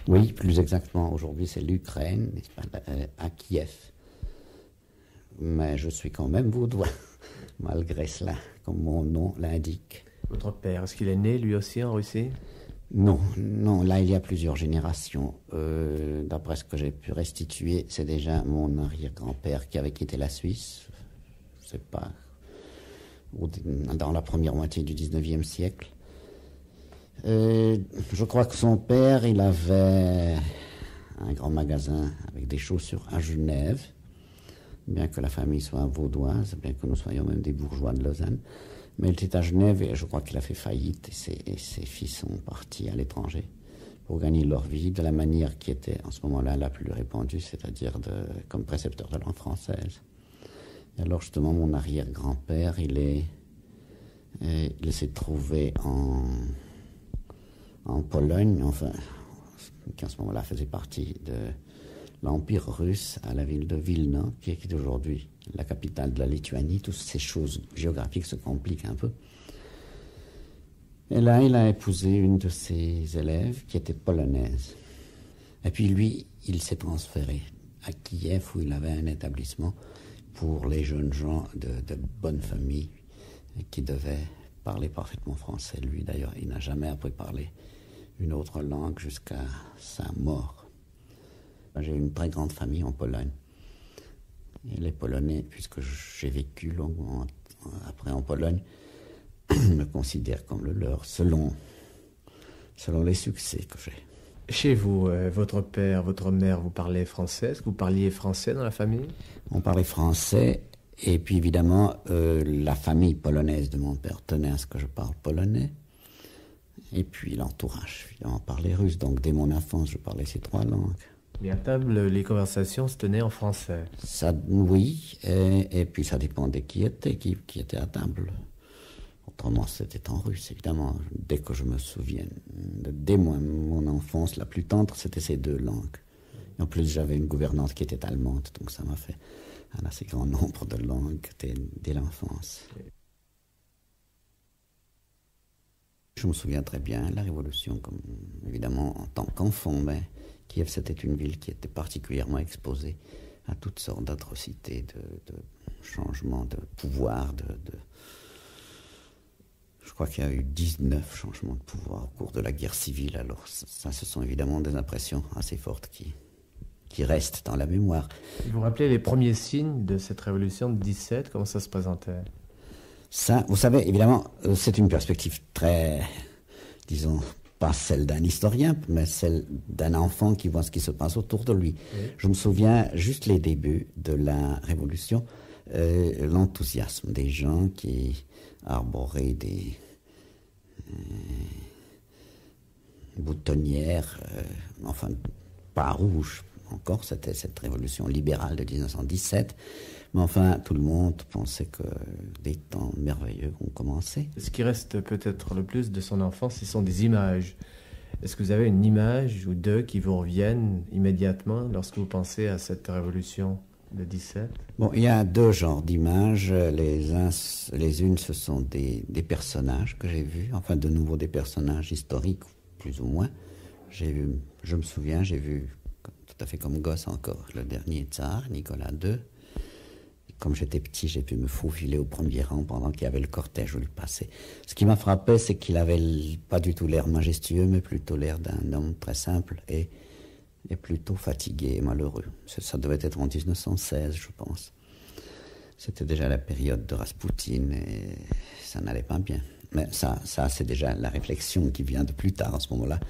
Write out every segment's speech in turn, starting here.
Oui, plus exactement, aujourd'hui c'est l'Ukraine, n'est-ce pas, à Kiev. Mais je suis quand même vaudois, malgré cela, comme mon nom l'indique. Votre père, est-ce qu'il est né lui aussi en Russie? Non, non, là il y a plusieurs générations. D'après ce que j'ai pu restituer, c'est déjà mon arrière-grand-père qui avait quitté la Suisse, je sais pas, dans la première moitié du 19e siècle. Je crois que son père, il avait un grand magasin avec des chaussures à Genève, bien que la famille soit vaudoise, bien que nous soyons même des bourgeois de Lausanne. Mais il était à Genève et je crois qu'il a fait faillite et ses fils sont partis à l'étranger pour gagner leur vie de la manière qui était en ce moment-là la plus répandue, c'est-à-dire comme précepteur de langue française. Et alors justement, mon arrière-grand-père, il s'est trouvé en Pologne, enfin, qui en ce moment-là faisait partie de l'Empire russe, à la ville de Vilna, qui est aujourd'hui la capitale de la Lituanie. Toutes ces choses géographiques se compliquent un peu. Et là, il a épousé une de ses élèves qui était polonaise. Et puis lui, il s'est transféré à Kiev, où il avait un établissement pour les jeunes gens de bonne famille qui devaient parler parfaitement français. Lui, d'ailleurs, il n'a jamais appris à parler une autre langue jusqu'à sa mort. J'ai une très grande famille en Pologne. Et les Polonais, puisque j'ai vécu longuement après en Pologne, me considèrent comme le leur, selon les succès que j'ai. Chez vous, votre père, votre mère, vous parlez français? Est-ce que vous parliez français dans la famille? On parlait français, et puis évidemment, la famille polonaise de mon père tenait à ce que je parle polonais. Et puis l'entourage, évidemment, parlait russe. Donc dès mon enfance, je parlais ces trois langues. Mais à table, les conversations se tenaient en français. Ça, oui, et puis ça dépendait qui était à table. Autrement, c'était en russe, évidemment. Dès que je me souviens, dès mon enfance, la plus tendre, c'était ces deux langues. Et en plus, j'avais une gouvernante qui était allemande, donc ça m'a fait un assez grand nombre de langues dès l'enfance. Je me souviens très bien de la Révolution, comme évidemment en tant qu'enfant, mais Kiev, c'était une ville qui était particulièrement exposée à toutes sortes d'atrocités, de changements de pouvoir. Je crois qu'il y a eu 19 changements de pouvoir au cours de la guerre civile. Alors ça, ce sont évidemment des impressions assez fortes qui restent dans la mémoire. Vous vous rappelez les premiers signes de cette révolution de 17, comment ça se présentait? Ça, vous savez, évidemment, c'est une perspective très, disons, pas celle d'un historien, mais celle d'un enfant qui voit ce qui se passe autour de lui. Oui. Je me souviens juste les débuts de la Révolution, l'enthousiasme des gens qui arboraient des boutonnières, enfin, pas rouges encore, c'était cette Révolution libérale de 1917. Mais enfin, tout le monde pensait que des temps merveilleux ont commencé. Ce qui reste peut-être le plus de son enfance, ce sont des images. Est-ce que vous avez une image ou deux qui vous reviennent immédiatement lorsque vous pensez à cette révolution de 17? Bon, il y a deux genres d'images. Les unes, ce sont des personnages que j'ai vus, enfin de nouveau des personnages historiques, plus ou moins. Je me souviens, j'ai vu, tout à fait comme gosse encore, le dernier tsar, Nicolas II. Comme j'étais petit, j'ai pu me faufiler au premier rang pendant qu'il y avait le cortège où il passait. Ce qui m'a frappé, c'est qu'il avait pas du tout l'air majestueux, mais plutôt l'air d'un homme très simple et plutôt fatigué et malheureux. Ça devait être en 1916, je pense. C'était déjà la période de Raspoutine et ça n'allait pas bien. Mais ça c'est déjà la réflexion qui vient de plus tard. En ce moment-là,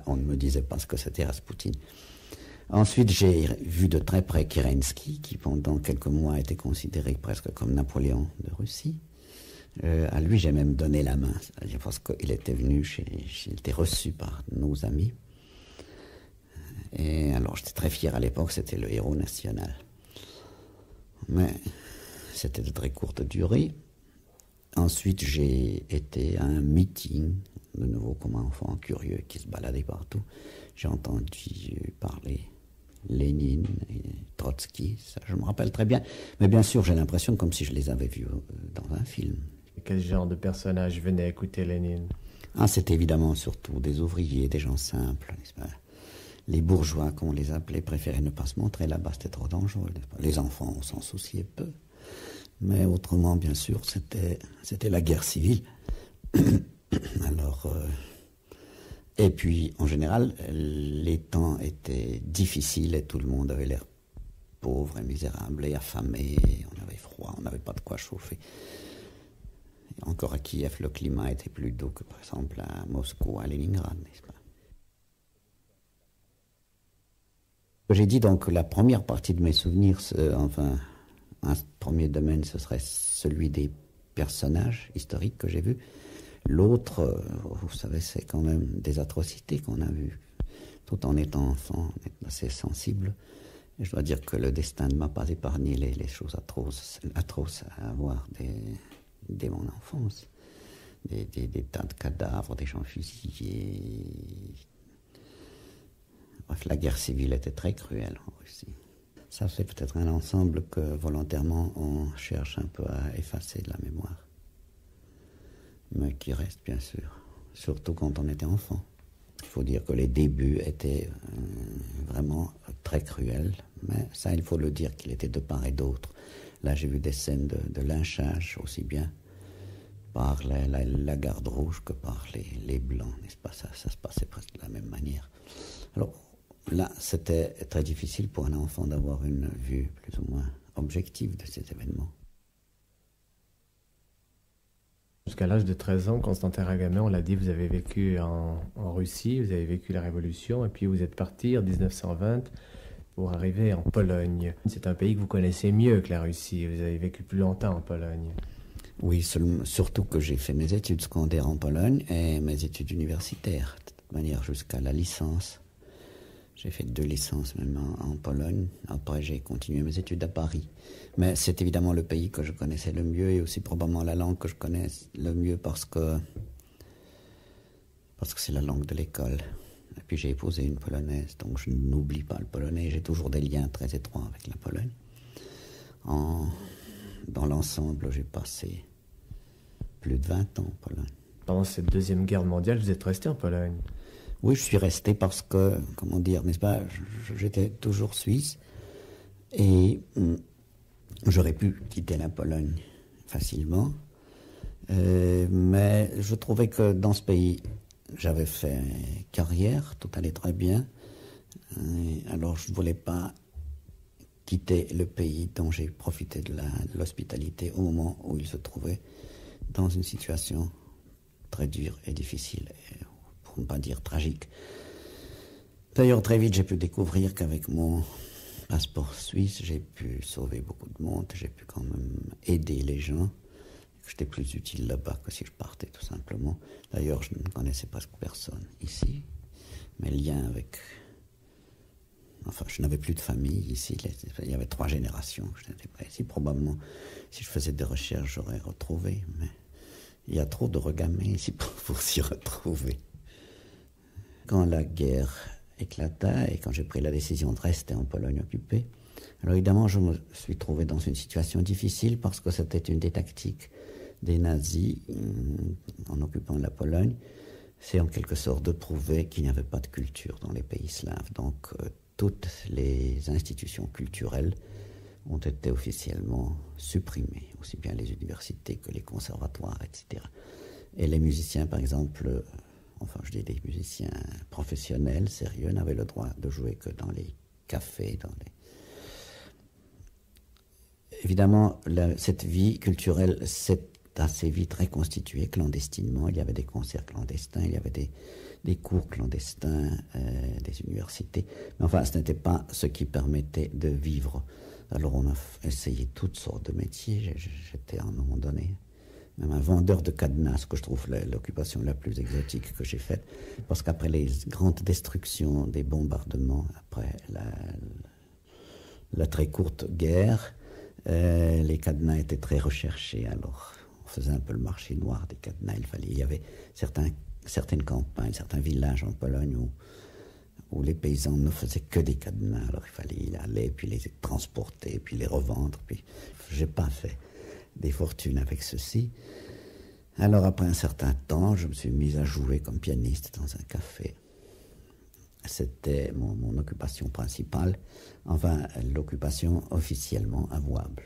on ne me disait pas ce que c'était Raspoutine. Ensuite, j'ai vu de très près Kerensky, qui pendant quelques mois a été considéré presque comme Napoléon de Russie. À lui, j'ai même donné la main, c'est-à-dire parce qu'il était venu, il était reçu par nos amis. Et alors, j'étais très fier à l'époque, c'était le héros national. Mais c'était de très courte durée. Ensuite, j'ai été à un meeting, de nouveau comme un enfant curieux qui se baladait partout. J'ai entendu parler Lénine et Trotsky, ça je me rappelle très bien. Mais bien sûr, j'ai l'impression comme si je les avais vus dans un film. Et quel genre de personnages venaient écouter Lénine? C'était évidemment surtout des ouvriers, des gens simples, n'est-ce pas? les bourgeois, comme on les appelait, préféraient ne pas se montrer là-bas, c'était trop dangereux. Les enfants, on s'en souciait peu. Mais autrement, bien sûr, c'était la guerre civile. Alors, et puis, en général, les temps étaient difficiles et tout le monde avait l'air pauvre et misérable et affamé. On avait froid, on n'avait pas de quoi chauffer. Et encore à Kiev, le climat était plus doux que, par exemple, à Moscou, à Leningrad, n'est-ce pas? J'ai dit donc que la première partie de mes souvenirs, enfin, un premier domaine, ce serait celui des personnages historiques que j'ai vus. L'autre, vous savez, c'est quand même des atrocités qu'on a vues. Tout en étant enfant, on est assez sensible. Et je dois dire que le destin ne m'a pas épargné les choses atroces à voir dès mon enfance. Des tas de cadavres, des gens fusillés. Bref, la guerre civile était très cruelle en Russie. Ça, c'est peut-être un ensemble que volontairement on cherche un peu à effacer de la mémoire. Mais qui reste, bien sûr, surtout quand on était enfant. Il faut dire que les débuts étaient vraiment très cruels, mais ça, il faut le dire qu'il était de part et d'autre. Là, j'ai vu des scènes de lynchage, aussi bien par la garde rouge que par les blancs, n'est-ce pas? Ça se passait presque de la même manière. Alors, là, c'était très difficile pour un enfant d'avoir une vue plus ou moins objective de ces événements. Jusqu'à l'âge de 13 ans, Constantin Ragamin, on l'a dit, vous avez vécu en Russie, vous avez vécu la Révolution, et puis vous êtes parti en 1920 pour arriver en Pologne. C'est un pays que vous connaissez mieux que la Russie, vous avez vécu plus longtemps en Pologne. Oui, surtout que j'ai fait mes études secondaires en Pologne et mes études universitaires, de toute manière jusqu'à la licence. J'ai fait 2 licences même en Pologne. Après, j'ai continué mes études à Paris. Mais c'est évidemment le pays que je connaissais le mieux et aussi probablement la langue que je connais le mieux parce que c'est la langue de l'école. Et puis j'ai épousé une Polonaise, donc je n'oublie pas le polonais. J'ai toujours des liens très étroits avec la Pologne. Dans l'ensemble, j'ai passé plus de 20 ans en Pologne. Pendant cette Deuxième Guerre mondiale, vous êtes resté en Pologne? Oui, je suis resté parce que, comment dire, n'est-ce pas, j'étais toujours suisse et j'aurais pu quitter la Pologne facilement. Mais je trouvais que dans ce pays, j'avais fait carrière, tout allait très bien. Alors je ne voulais pas quitter le pays dont j'ai profité de l'hospitalité au moment où il se trouvait dans une situation très dure et difficile. Pour ne pas dire tragique. D'ailleurs, très vite, j'ai pu découvrir qu'avec mon passeport suisse, j'ai pu sauver beaucoup de monde, j'ai pu quand même aider les gens, que j'étais plus utile là-bas que si je partais, tout simplement. D'ailleurs, je ne connaissais presque personne ici. Mes liens avec... Enfin, je n'avais plus de famille ici, il y avait 3 générations que je n'étais pas ici. Probablement, si je faisais des recherches, j'aurais retrouvé, mais il y a trop de regamés ici pour s'y retrouver. Quand la guerre éclata et quand j'ai pris la décision de rester en Pologne occupée, alors évidemment je me suis trouvé dans une situation difficile parce que c'était une des tactiques des nazis en occupant la Pologne, c'est en quelque sorte de prouver qu'il n'y avait pas de culture dans les pays slaves. Donc toutes les institutions culturelles ont été officiellement supprimées, aussi bien les universités que les conservatoires, etc. Et les musiciens, par exemple... Enfin, je dis des musiciens professionnels, sérieux, n'avaient le droit de jouer que dans les cafés, Évidemment, cette vie culturelle s'est assez vite reconstituée clandestinement. Il y avait des concerts clandestins, il y avait des cours clandestins, des universités. Mais enfin, ce n'était pas ce qui permettait de vivre. Alors, on a essayé toutes sortes de métiers. J'étais à un moment donné... même un vendeur de cadenas, que je trouve l'occupation la plus exotique que j'ai faite, parce qu'après les grandes destructions des bombardements, après la très courte guerre, les cadenas étaient très recherchés, alors on faisait un peu le marché noir des cadenas. Il y avait certaines campagnes, certains villages en Pologne où les paysans ne faisaient que des cadenas, alors il fallait y aller, puis les transporter, puis les revendre, puis j'ai pas fait des fortunes avec ceci. Alors après un certain temps, je me suis mis à jouer comme pianiste dans un café. C'était mon occupation principale, enfin l'occupation officiellement avouable.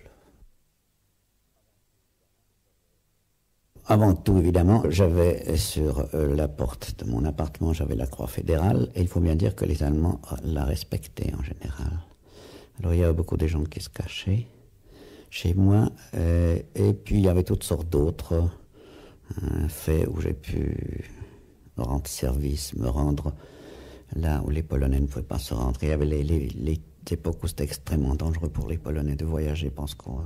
Avant tout, évidemment, j'avais sur la porte de mon appartement, j'avais la croix fédérale, et il faut bien dire que les Allemands la respectaient en général. Alors il y avait beaucoup de gens qui se cachaient chez moi, et puis il y avait toutes sortes d'autres faits où j'ai pu rendre service, me rendre là où les Polonais ne pouvaient pas se rendre. Il y avait les époques où c'était extrêmement dangereux pour les Polonais de voyager parce qu'on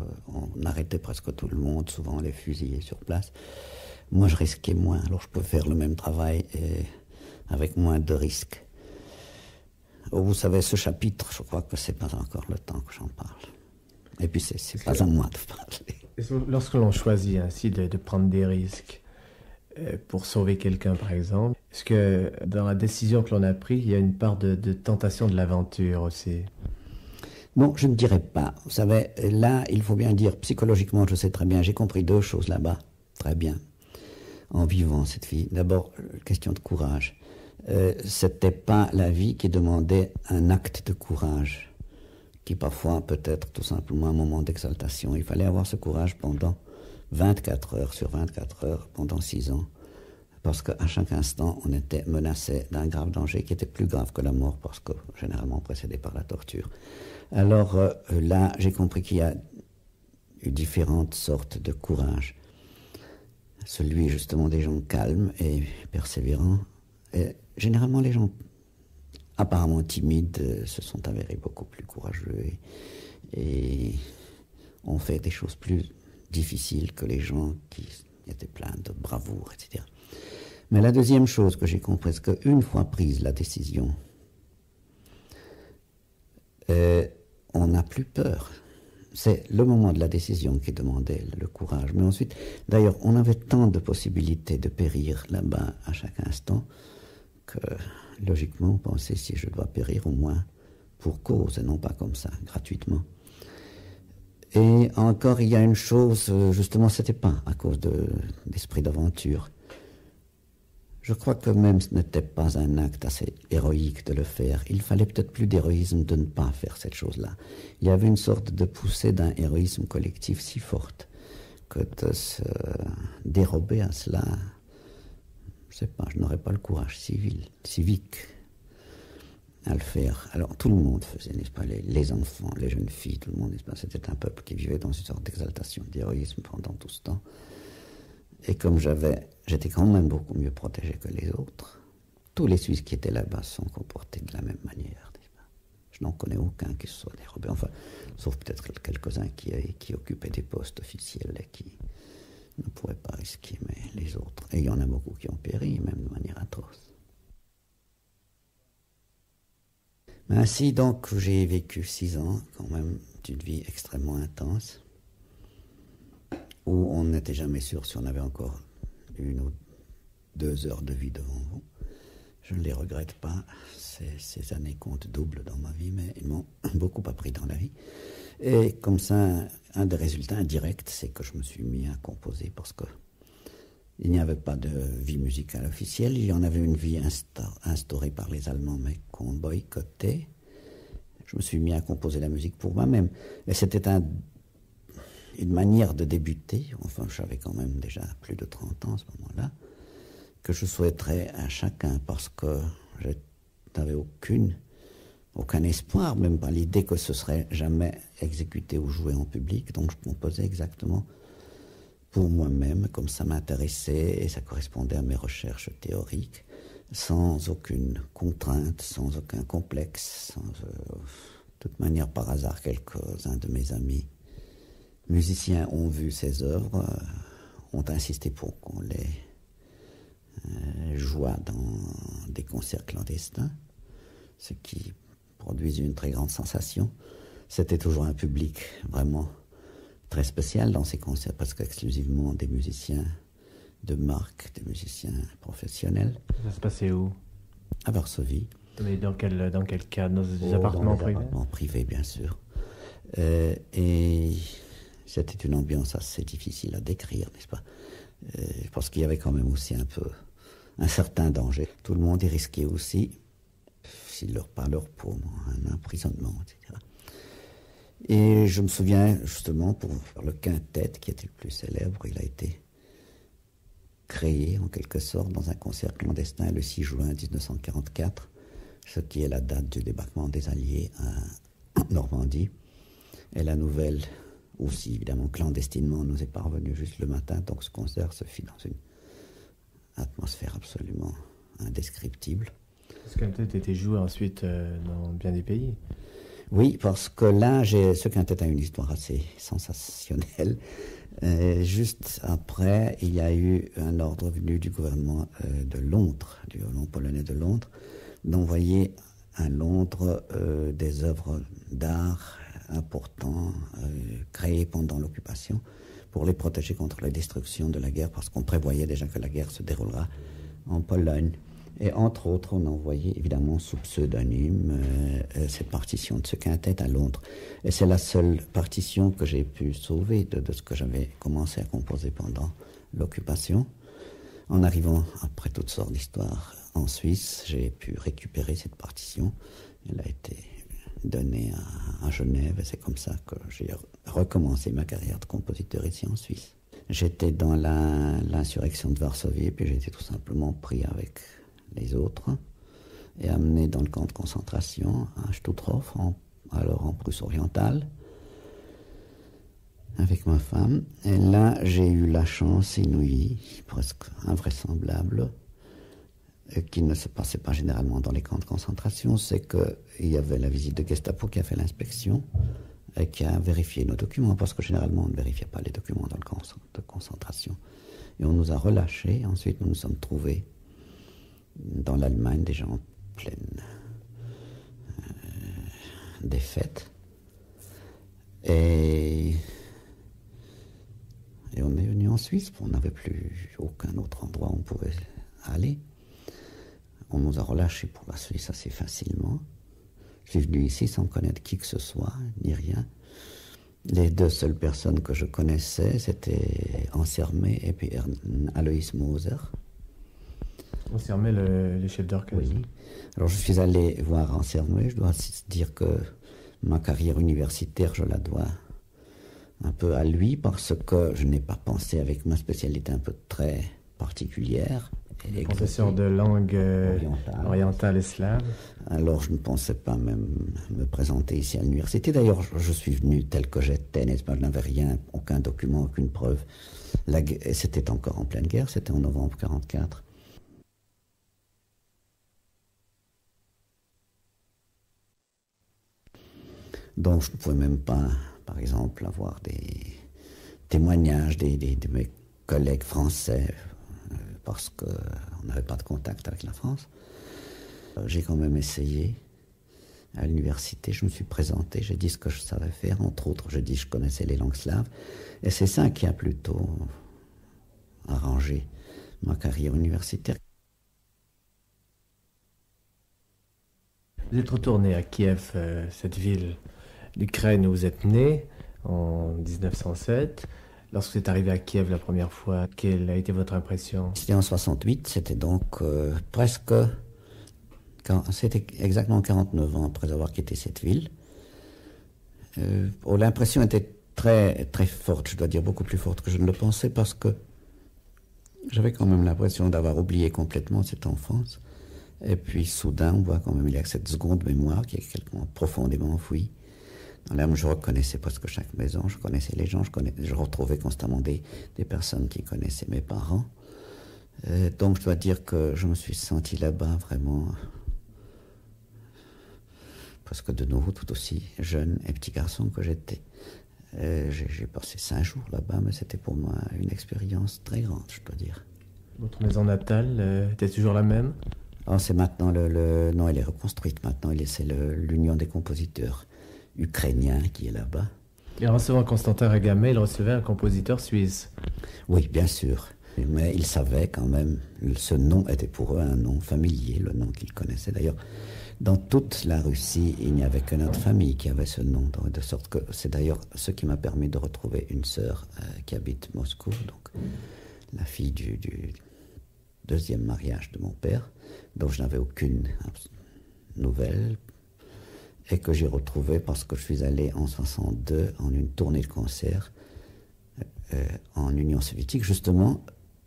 arrêtait presque tout le monde, souvent on les fusillait sur place. Moi je risquais moins, alors je pouvais faire le même travail avec moins de risques. Vous savez, ce chapitre, je crois que c'est pas encore le temps que j'en parle. Et puis c'est pas à moi de parler. Lorsque l'on choisit ainsi de prendre des risques pour sauver quelqu'un par exemple, est-ce que dans la décision que l'on a prise, il y a une part de tentation de l'aventure aussi? Non, je ne dirais pas. Vous savez, là, il faut bien dire, psychologiquement, je sais très bien, j'ai compris deux choses là-bas, très bien, en vivant cette vie. D'abord, question de courage. C'était pas la vie qui demandait un acte de courage, qui parfois peut être tout simplement un moment d'exaltation. Il fallait avoir ce courage pendant 24 heures sur 24 heures, pendant 6 ans, parce qu'à chaque instant, on était menacé d'un grave danger qui était plus grave que la mort, parce que généralement précédé par la torture. Alors là, j'ai compris qu'il y a eu différentes sortes de courage. Celui justement des gens calmes et persévérants. Et généralement, les gens apparemment timides se sont avérés beaucoup plus courageux et ont fait des choses plus difficiles que les gens qui étaient pleins de bravoure, etc. Mais la deuxième chose que j'ai comprise, c'est qu'une fois prise la décision, on n'a plus peur. C'est le moment de la décision qui demandait le courage. Mais ensuite, d'ailleurs, on avait tant de possibilités de périr là-bas à chaque instant que, logiquement, on pensait si je dois périr, au moins pour cause, et non pas comme ça, gratuitement. Et encore, il y a une chose, justement, c'était pas à cause d'esprit d'aventure. Je crois que même ce n'était pas un acte assez héroïque de le faire. Il fallait peut-être plus d'héroïsme de ne pas faire cette chose-là. Il y avait une sorte de poussée d'un héroïsme collectif si forte que de se dérober à cela, je sais pas, je n'aurais pas le courage civique à le faire. Alors tout le monde faisait, n'est-ce pas, les enfants, les jeunes filles, tout le monde, n'est-ce pas, c'était un peuple qui vivait dans une sorte d'exaltation, d'héroïsme pendant tout ce temps. Et comme j'étais quand même beaucoup mieux protégé que les autres, tous les Suisses qui étaient là-bas sont comportés de la même manière. Je n'en connais aucun qui se soit dérobé, enfin, sauf peut-être quelques-uns qui occupaient des postes officiels et qui ne pourraient pas risquer, mais les autres. Et il y en a beaucoup qui ont péri, même de manière atroce. Mais ainsi, donc, j'ai vécu 6 ans, quand même, d'une vie extrêmement intense, où on n'était jamais sûr si on avait encore 1 ou 2 heures de vie devant vous. Je ne les regrette pas, ces années comptent double dans ma vie, mais ils m'ont beaucoup appris dans la vie. Et comme ça, un des résultats indirects, c'est que je me suis mis à composer parce que il n'y avait pas de vie musicale officielle, il y en avait une vie instaurée par les Allemands, mais qu'on boycottait. Je me suis mis à composer la musique pour moi-même. Et c'était une manière de débuter, enfin j'avais quand même déjà plus de 30 ans à ce moment-là, que je souhaiterais à chacun parce que je n'avais aucun espoir, même pas l'idée que ce serait jamais exécuté ou joué en public, donc je composais exactement pour moi-même, comme ça m'intéressait et ça correspondait à mes recherches théoriques, sans aucune contrainte, sans aucun complexe, de toute manière par hasard quelques-uns de mes amis musiciens ont vu ces œuvres, ont insisté pour qu'on les joua dans des concerts clandestins, ce qui produisait une très grande sensation. C'était toujours un public vraiment très spécial dans ces concerts, parce qu'exclusivement des musiciens de marque, des musiciens professionnels. Ça se passait où? À Varsovie. Mais dans quel cadre? Dans des appartements privés? Dans des appartements privés, bien sûr. Et c'était une ambiance assez difficile à décrire, n'est-ce pas? Parce qu'il y avait quand même aussi un certain danger. Tout le monde y risquait aussi. s'ils leur pas leur peau, un emprisonnement, etc. Et je me souviens justement pour le quintet qui était le plus célèbre, il a été créé en quelque sorte dans un concert clandestin le 6 juin 1944, ce qui est la date du débarquement des Alliés en Normandie. Et la nouvelle aussi, évidemment, clandestinement, nous est parvenue juste le matin, donc ce concert se fit dans une atmosphère absolument indescriptible. Ce quintet a été joué ensuite dans bien des pays. Oui, parce que là, ce quintet a une histoire assez sensationnelle. Juste après, il y a eu un ordre venu du gouvernement de Londres, du gouvernement polonais de Londres, d'envoyer à Londres des œuvres d'art importants créées pendant l'occupation pour les protéger contre la destruction de la guerre, parce qu'on prévoyait déjà que la guerre se déroulera en Pologne. Et entre autres, on a envoyé évidemment sous pseudonyme cette partition de ce quintet à Londres. Et c'est la seule partition que j'ai pu sauver de ce que j'avais commencé à composer pendant l'occupation. En arrivant, après toutes sortes d'histoires, en Suisse, j'ai pu récupérer cette partition. Elle a été donnée à Genève et c'est comme ça que j'ai recommencé ma carrière de compositeur ici en Suisse. J'étais dans l'insurrection de Varsovie et puis j'ai été tout simplement pris avec les autres et amené dans le camp de concentration à Stutthof, alors en Prusse orientale, avec ma femme. Et là, j'ai eu la chance inouïe, presque invraisemblable, qui ne se passait pas généralement dans les camps de concentration, c'est qu'il y avait la visite de Gestapo qui a fait l'inspection et qui a vérifié nos documents, parce que généralement on ne vérifiait pas les documents dans le camp de concentration. Et on nous a relâchés, ensuite nous nous sommes trouvés dans l'Allemagne, déjà en pleine défaite. Et on est venu en Suisse, on n'avait plus aucun autre endroit où on pouvait aller. On nous a relâchés pour la Suisse assez facilement. Je suis venu ici sans connaître qui que ce soit, ni rien. Les deux seules personnes que je connaissais, c'était Ansermet et puis Alois Moser. Ansermet, le chef d'orchestre. Oui. Alors je suis allé voir Ansermet. Je dois dire que ma carrière universitaire, je la dois un peu à lui, parce que je n'ai pas pensé, avec ma spécialité un peu très particulière. Professeur de langue orientale et slave. Alors je ne pensais pas même me présenter ici à l'université. D'ailleurs, je suis venu tel que j'étais, n'est-ce pas? Je n'avais rien, aucun document, aucune preuve. C'était encore en pleine guerre, c'était en novembre 1944. Donc je ne pouvais même pas, par exemple, avoir des témoignages de mes collègues français, parce qu'on n'avait pas de contact avec la France. J'ai quand même essayé à l'université, je me suis présenté, j'ai dit ce que je savais faire, entre autres, j'ai dit que je connaissais les langues slaves, et c'est ça qui a plutôt arrangé ma carrière universitaire. Vous êtes retourné à Kiev, cette ville d'Ukraine où vous êtes né en 1907. Lorsque vous êtes arrivé à Kiev la première fois, quelle a été votre impression? C'était en 68, c'était donc c'était exactement 49 ans après avoir quitté cette ville. L'impression était très, très forte, je dois dire beaucoup plus forte que je ne le pensais, parce que j'avais quand même l'impression d'avoir oublié complètement cette enfance. Et puis soudain, on voit quand même il y a cette seconde mémoire qui est quelque profondément enfouie. Dans l'âme, je reconnaissais presque chaque maison, je connaissais les gens, je retrouvais constamment des personnes qui connaissaient mes parents. Donc je dois dire que je me suis senti là-bas vraiment presque de nouveau tout aussi jeune et petit garçon que j'étais. J'ai passé 5 jours là-bas, mais c'était pour moi une expérience très grande, je dois dire. Votre maison natale était toujours la même? Oh, c'est maintenant non, elle est reconstruite maintenant, c'est l'Union des compositeurs ukrainien qui est là-bas. Et en recevant Constantin Ragamet, il recevait un compositeur suisse. Oui, bien sûr. Mais ils savaient quand même, ce nom était pour eux un nom familier, le nom qu'ils connaissaient. D'ailleurs, dans toute la Russie, il n'y avait que notre famille qui avait ce nom. De sorte que c'est d'ailleurs ce qui m'a permis de retrouver une sœur qui habite Moscou, donc la fille du deuxième mariage de mon père, dont je n'avais aucune nouvelle et que j'ai retrouvée parce que je suis allé en 62 en une tournée de concert en Union soviétique, justement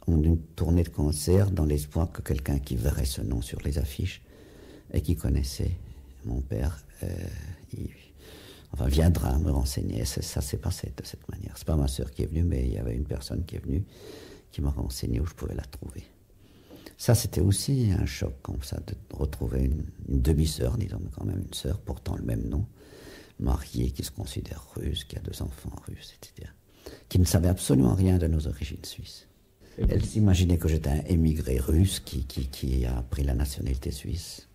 en une tournée de concert dans l'espoir que quelqu'un qui verrait ce nom sur les affiches et qui connaissait mon père viendra me renseigner. Ça s'est passé de cette manière. C'est pas ma sœur qui est venue, mais il y avait une personne qui est venue qui m'a renseigné où je pouvais la trouver. Ça, c'était aussi un choc comme ça, de retrouver une demi-sœur, disons, mais quand même une sœur portant le même nom, mariée, qui se considère russe, qui a 2 enfants russes, etc., qui ne savait absolument rien de nos origines suisses. Elle s'imaginait que j'étais un émigré russe qui a pris la nationalité suisse.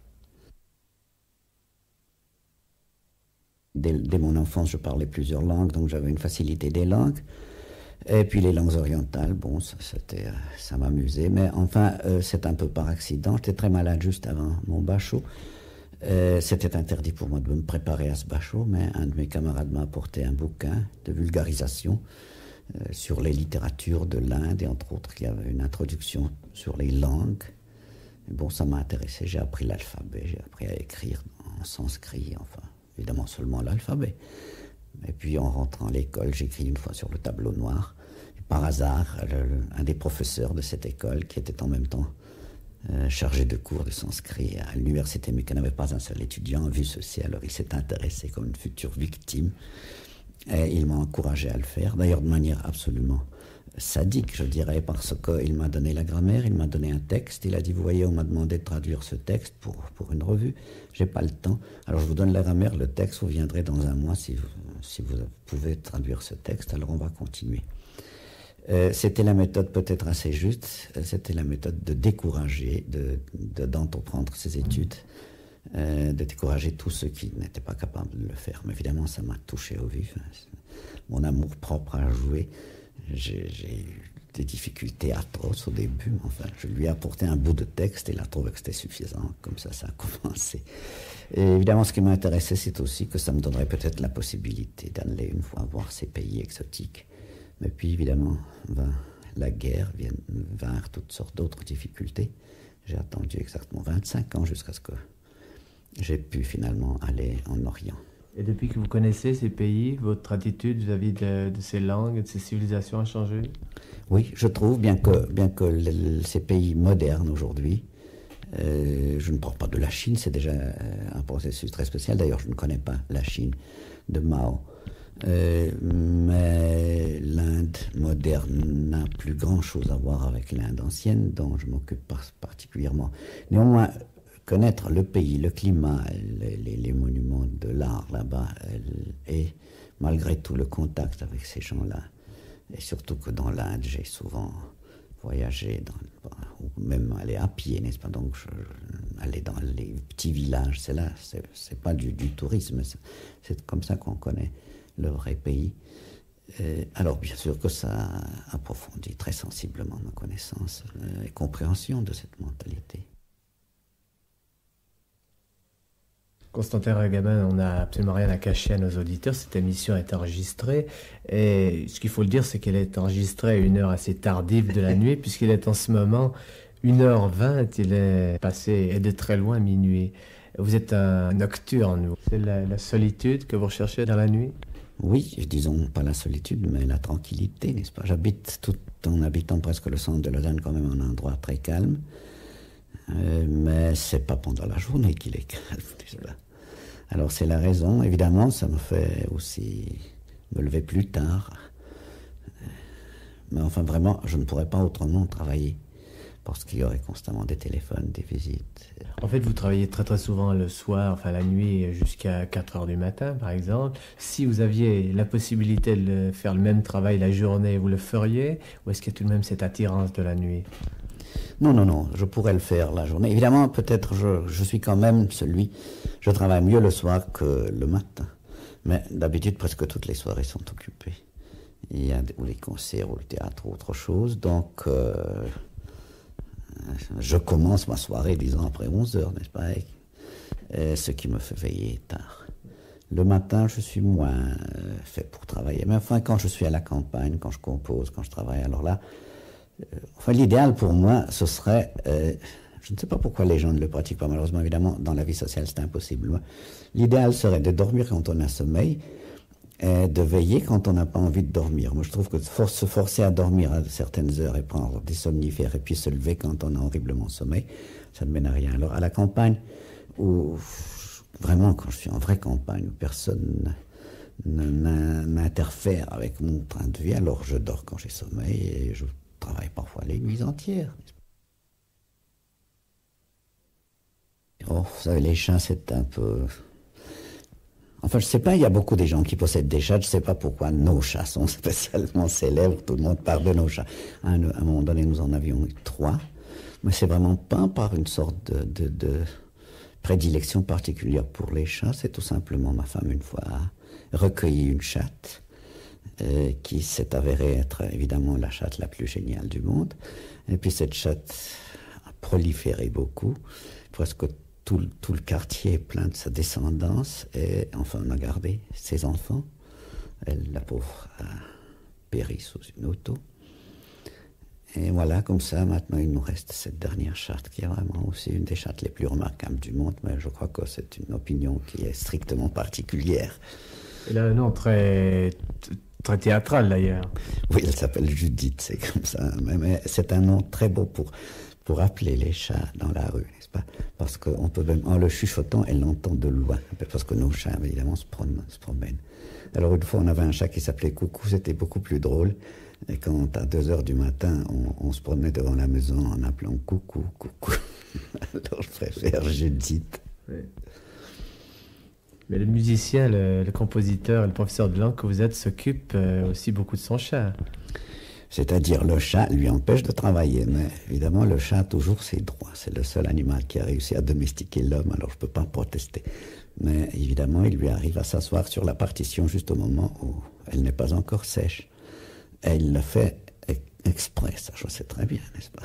Dès mon enfance, je parlais plusieurs langues, donc j'avais une facilité des langues. Et puis les langues orientales, bon, ça m'amusait. Mais enfin, c'est un peu par accident. J'étais très malade juste avant mon bachot. C'était interdit pour moi de me préparer à ce bachot, mais un de mes camarades m'a apporté un bouquin de vulgarisation sur les littératures de l'Inde, et entre autres, il y avait une introduction sur les langues. Et bon, ça m'a intéressé. J'ai appris l'alphabet, j'ai appris à écrire en sanskrit, enfin. Évidemment seulement l'alphabet. Et puis en rentrant à l'école, j'écris une fois sur le tableau noir. Et par hasard, un des professeurs de cette école, qui était en même temps chargé de cours de sanskrit à l'université, mais qui n'avait pas un seul étudiant, a vu ceci. Alors il s'est intéressé comme une future victime. Et il m'a encouragé à le faire, d'ailleurs de manière absolument sadique, je dirais, parce qu'il m'a donné la grammaire, il m'a donné un texte, il a dit, vous voyez, on m'a demandé de traduire ce texte pour une revue, j'ai pas le temps, alors je vous donne la grammaire, le texte, vous viendrez dans un mois si vous pouvez traduire ce texte, alors on va continuer. C'était la méthode peut-être assez juste, c'était la méthode de décourager, d'entreprendre ces études, de décourager tous ceux qui n'étaient pas capables de le faire. Mais évidemment, ça m'a touché au vif. Mon amour propre à jouer, j'ai eu des difficultés atroces au début, mais enfin, je lui ai apporté un bout de texte et il a trouvé que c'était suffisant. Comme ça a commencé. Et évidemment, ce qui m'intéressait, c'est aussi que ça me donnerait peut-être la possibilité d'aller une fois voir ces pays exotiques. Mais puis, évidemment, la guerre, vinrent toutes sortes d'autres difficultés. J'ai attendu exactement 25 ans jusqu'à ce que j'ai pu finalement aller en Orient. Et depuis que vous connaissez ces pays, votre attitude vis-à-vis de ces langues, de ces civilisations a changé? Oui, je trouve, bien que ces pays modernes aujourd'hui, je ne parle pas de la Chine, c'est déjà un processus très spécial. D'ailleurs, je ne connais pas la Chine de Mao. Mais l'Inde moderne n'a plus grand-chose à voir avec l'Inde ancienne, dont je m'occupe particulièrement. Néanmoins, connaître le pays, le climat, les monuments de l'art là-bas, et malgré tout le contact avec ces gens-là, et surtout que dans l'Inde, j'ai souvent voyagé, ou même aller à pied, n'est-ce pas? Donc, aller dans les petits villages, c'est pas du tourisme, c'est comme ça qu'on connaît le vrai pays. Alors, bien sûr que ça approfondit très sensiblement ma connaissance et compréhension de cette mentalité. Constantin Ragamin, on n'a absolument rien à cacher à nos auditeurs. Cette émission est enregistrée. Et ce qu'il faut le dire, c'est qu'elle est enregistrée à une heure assez tardive de la nuit, puisqu'il est en ce moment 1h20. Il est passé de très loin minuit. Vous êtes un nocturne. C'est la solitude que vous recherchez dans la nuit? Oui, disons pas la solitude, mais la tranquillité, n'est-ce pas? J'habite tout en habitant presque le centre de Lausanne, quand même un endroit très calme. Mais c'est pas pendant la journée qu'il est calme, n'est-ce pas? Alors c'est la raison. Évidemment, ça me fait aussi me lever plus tard. Mais enfin, vraiment, je ne pourrais pas autrement travailler. Parce qu'il y aurait constamment des téléphones, des visites. En fait, vous travaillez très très souvent le soir, enfin la nuit, jusqu'à 4 heures du matin, par exemple. Si vous aviez la possibilité de faire le même travail la journée, vous le feriez? Ou est-ce qu'il y a tout de même cette attirance de la nuit? Non, je pourrais le faire la journée. Évidemment, peut-être je suis quand même je travaille mieux le soir que le matin. Mais d'habitude, presque toutes les soirées sont occupées. Il y a ou les concerts, ou le théâtre, ou autre chose. Donc, je commence ma soirée, disons, après 11h, n'est-ce pas? Ce qui me fait veiller tard. Le matin, je suis moins fait pour travailler. Mais enfin, quand je suis à la campagne, quand je compose, quand je travaille, alors là, l'idéal pour moi, ce serait Je ne sais pas pourquoi les gens ne le pratiquent pas. Malheureusement, évidemment, dans la vie sociale, c'est impossible. L'idéal serait de dormir quand on a sommeil et de veiller quand on n'a pas envie de dormir. Moi, je trouve que se forcer à dormir à certaines heures et prendre des somnifères et puis se lever quand on a horriblement sommeil, ça ne mène à rien. Alors, à la campagne, où vraiment, quand je suis en vraie campagne, où personne n'interfère avec mon train de vie, alors je dors quand j'ai sommeil et je travaille parfois les nuits entières. Oh, vous savez, les chats, c'est un peu... Enfin, je ne sais pas, il y a beaucoup de gens qui possèdent des chats, je ne sais pas pourquoi nos chats sont spécialement célèbres, tout le monde parle de nos chats. À un moment donné, nous en avions eu 3, mais c'est vraiment pas par une sorte de prédilection particulière pour les chats, c'est tout simplement ma femme, une fois, a recueilli une chatte, qui s'est avérée être évidemment la chatte la plus géniale du monde, et puis cette chatte a proliféré beaucoup, presque tout le quartier est plein de sa descendance, et enfin on a gardé ses enfants. Elle, la pauvre, a péri sous une auto. Et voilà, comme ça, maintenant il nous reste cette dernière chatte qui est vraiment aussi une des chattes les plus remarquables du monde, mais je crois que c'est une opinion qui est strictement particulière. Elle a un nom très théâtral d'ailleurs. Oui, elle s'appelle Judith, c'est comme ça. Mais c'est un nom très beau pour appeler les chats dans la rue, n'est-ce pas? Parce qu'on peut même, en le chuchotant, elle l'entend de loin. Parce que nos chats, évidemment, se promènent. Alors une fois, on avait un chat qui s'appelait Coucou, c'était beaucoup plus drôle. Et quand à 2 heures du matin, on se promenait devant la maison en appelant Coucou, Coucou. Alors je préfère Judith. Oui. Mais le musicien, le compositeur, le professeur de langue que vous êtes s'occupe aussi beaucoup de son chat. C'est-à-dire le chat lui empêche de travailler, mais évidemment le chat a toujours ses droits. C'est le seul animal qui a réussi à domestiquer l'homme, alors je ne peux pas protester. Mais évidemment, il lui arrive à s'asseoir sur la partition juste au moment où elle n'est pas encore sèche. Et il le fait exprès, ça je sais très bien, n'est-ce pas?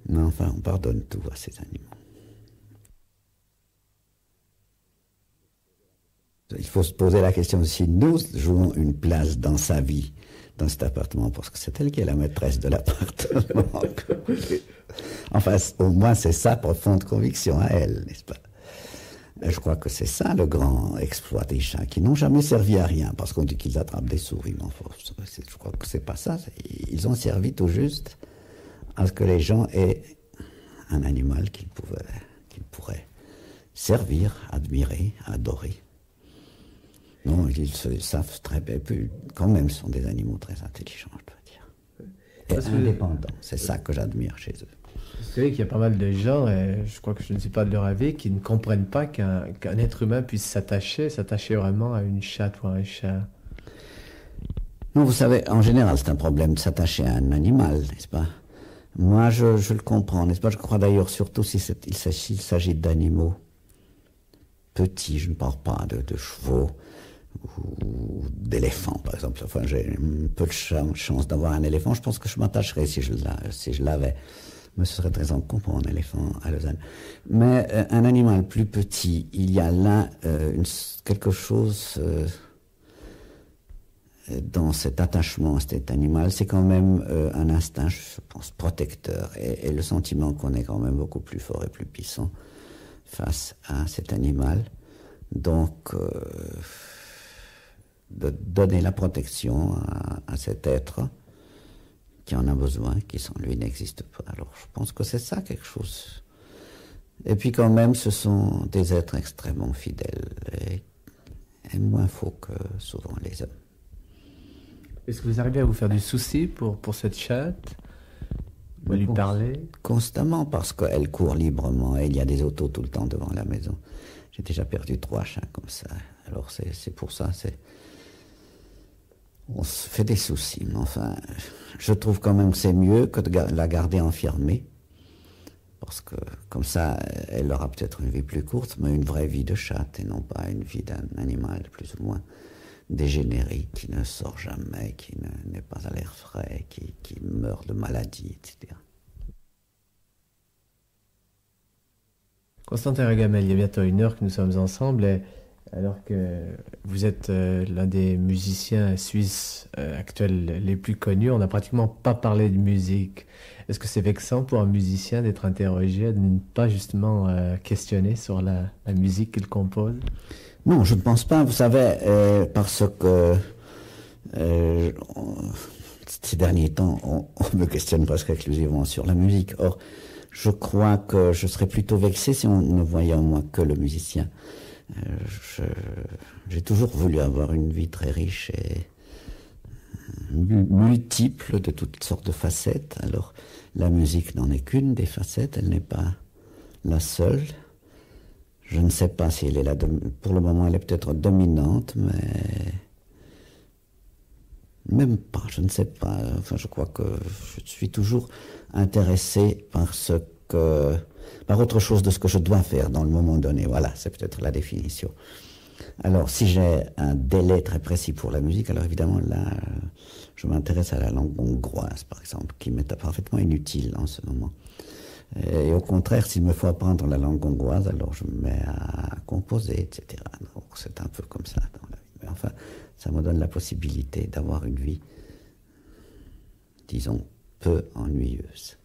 Mais enfin, on pardonne tout à ces animaux. Il faut se poser la question si nous jouons une place dans sa vie, dans cet appartement, parce que c'est elle qui est la maîtresse de l'appartement. Enfin, au moins, c'est sa profonde conviction à elle, n'est-ce pas? Et je crois que c'est ça le grand exploit des chats, qui n'ont jamais servi à rien, parce qu'on dit qu'ils attrapent des souris, mais enfin, je crois que c'est pas ça. Ils ont servi tout juste à ce que les gens aient un animal qu'ils pourraient servir, admirer, adorer. Non, ils savent très bien. Puis, quand même, ce sont des animaux très intelligents, je dois dire. Et indépendants. C'est ça que j'admire chez eux. Vous savez qu'il y a pas mal de gens, et je crois que je ne suis pas de leur avis, qui ne comprennent pas qu'un être humain puisse s'attacher vraiment à une chatte ou à un chat. Non, vous savez, en général, c'est un problème de s'attacher à un animal, n'est-ce pas? Moi, je le comprends, n'est-ce pas? Je crois d'ailleurs surtout s'il s'agit d'animaux petits, je ne parle pas de chevaux ou d'éléphants, par exemple. Enfin, j'ai un peu de chance d'avoir un éléphant. Je pense que je m'attacherais si je l'avais. Mais ce serait très encombrant, un éléphant à Lausanne. Mais un animal plus petit, il y a là quelque chose dans cet attachement à cet animal. C'est quand même un instinct, je pense, protecteur. Et le sentiment qu'on est quand même beaucoup plus fort et plus puissant face à cet animal. Donc, de donner la protection à cet être qui en a besoin, qui sans lui n'existe pas. Alors, je pense que c'est ça quelque chose. Et puis quand même, ce sont des êtres extrêmement fidèles et moins faux que souvent les hommes. Est-ce que vous arrivez à vous faire du souci pour cette chatte? Vous lui parler? Constamment, parce qu'elle court librement et il y a des autos tout le temps devant la maison. J'ai déjà perdu 3 chats comme ça. Alors c'est pour ça, on se fait des soucis. Mais enfin, je trouve quand même que c'est mieux que de la garder enfermée. Parce que comme ça, elle aura peut-être une vie plus courte, mais une vraie vie de chatte et non pas une vie d'un animal plus ou moins dégénéré, qui ne sort jamais, qui n'est pas à l'air frais, qui meurt de maladie, etc. Constantin Ragamel, il y a bientôt 1 heure que nous sommes ensemble et Alors que vous êtes l'un des musiciens suisses actuels les plus connus, on n'a pratiquement pas parlé de musique. Est-ce que c'est vexant pour un musicien d'être interrogé, de ne pas justement questionner sur la musique qu'il compose? Non, je ne pense pas, vous savez, parce que euh, on- ces derniers temps, on me questionne presque exclusivement sur la musique. Or, je crois que je serais plutôt vexé si on ne voyait en moi que le musicien. Euh, je- j'ai toujours voulu avoir une vie très riche et multiple de toutes sortes de facettes. Alors, la musique n'en est qu'une des facettes, elle n'est pas la seule. Je ne sais pas si elle est là. Pour le moment, elle est peut-être dominante, mais même pas, je ne sais pas. Enfin, je crois que je suis toujours intéressé par autre chose de ce que je dois faire dans le moment donné. Voilà, c'est peut-être la définition. Alors, si j'ai un délai très précis pour la musique, alors évidemment, là, je m'intéresse à la langue hongroise, par exemple, qui m'est parfaitement inutile en ce moment. Et au contraire, s'il me faut apprendre la langue hongroise, alors je me mets à composer, etc. Donc, c'est un peu comme ça dans la vie. Mais enfin, ça me donne la possibilité d'avoir une vie, disons, peu ennuyeuse.